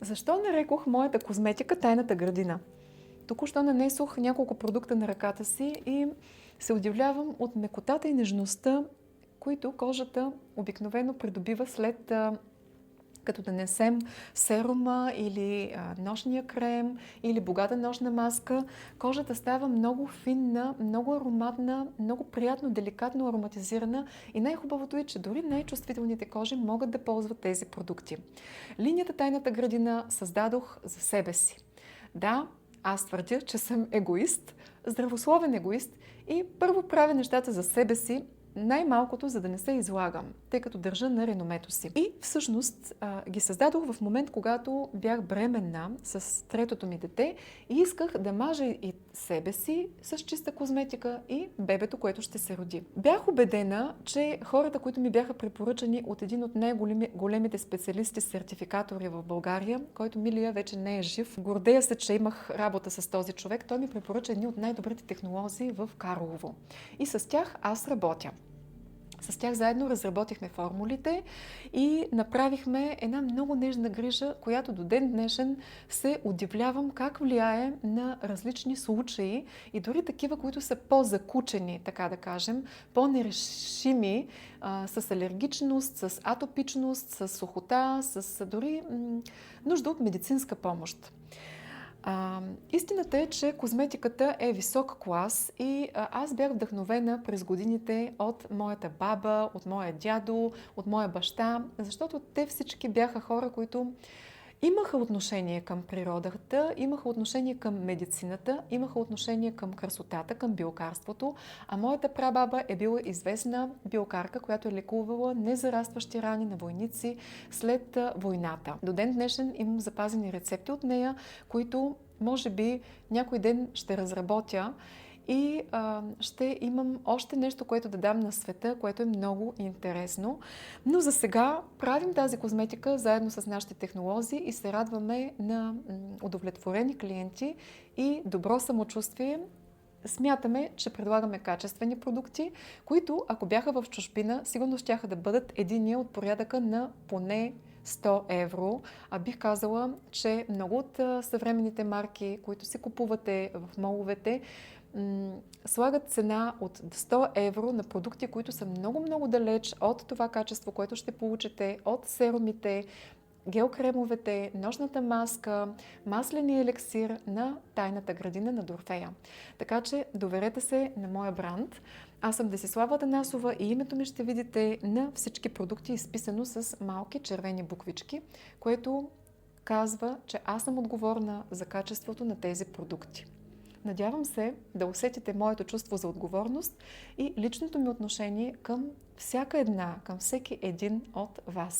Защо нарекох моята козметика тайната градина? Току-що нанесох няколко продукта на ръката си и се удивлявам от мекотата и нежността, които кожата обикновено придобива след като нанесем серума или нощния крем или богата нощна маска. Кожата става много финна, много ароматна, много приятно, деликатно ароматизирана и най-хубавото е, че дори най-чувствителните кожи могат да ползват тези продукти. Линията Тайната градина създадох за себе си. Да, аз твърдя, че съм егоист, здравословен егоист и първо правя нещата за себе си, най-малкото, за да не се излагам, тъй като държа на реномето си. И всъщност ги създадох в момент, когато бях бременна с третото ми дете и исках да мажа и себе си с чиста козметика и бебето, което ще се роди. Бях убедена, че хората, които ми бяха препоръчани от един от най-големите специалисти-сертификатори в България, който, милия, вече не е жив, гордея се, че имах работа с този човек, той ми препоръча едни от най-добрите технолози в Карлово. И с тях аз работя. С тях заедно разработихме формулите и направихме една много нежна грижа, която до ден днешен се удивлявам как влияе на различни случаи и дори такива, които са по-закучени, така да кажем, по-нерешими, с алергичност, с атопичност, с сухота, с дори нужда от медицинска помощ. Истината е, че козметиката е висок клас и аз бях вдъхновена през годините от моята баба, от моя дядо, от моя баща, защото те всички бяха хора, които имаха отношение към природата, имаха отношение към медицината, имаха отношение към красотата, към билкарството, а моята прабаба е била известна билкарка, която е лекувала незарастващи рани на войници след войната. До ден днешен имам запазени рецепти от нея, които може би някой ден ще разработя и ще имам още нещо, което да дам на света, което е много интересно. Но за сега правим тази козметика заедно с нашите технолози и се радваме на удовлетворени клиенти и добро самочувствие. Смятаме, че предлагаме качествени продукти, които, ако бяха в чужбина, сигурно щяха да бъдат единия от порядъка на поне 100 евро. А бих казала, че много от съвременните марки, които си купувате в моловете, слагат цена от 100 евро на продукти, които са много далеч от това качество, което ще получите от серумите, гел-кремовете, нощната маска, масления елексир на Тайната градина на Дорфея. Така че доверете се на моя бранд. Аз съм Десислава Атанасова и името ми ще видите на всички продукти изписано с малки червени буквички, което казва, че аз съм отговорна за качеството на тези продукти. Надявам се да усетите моето чувство за отговорност и личното ми отношение към всяка една, към всеки един от вас.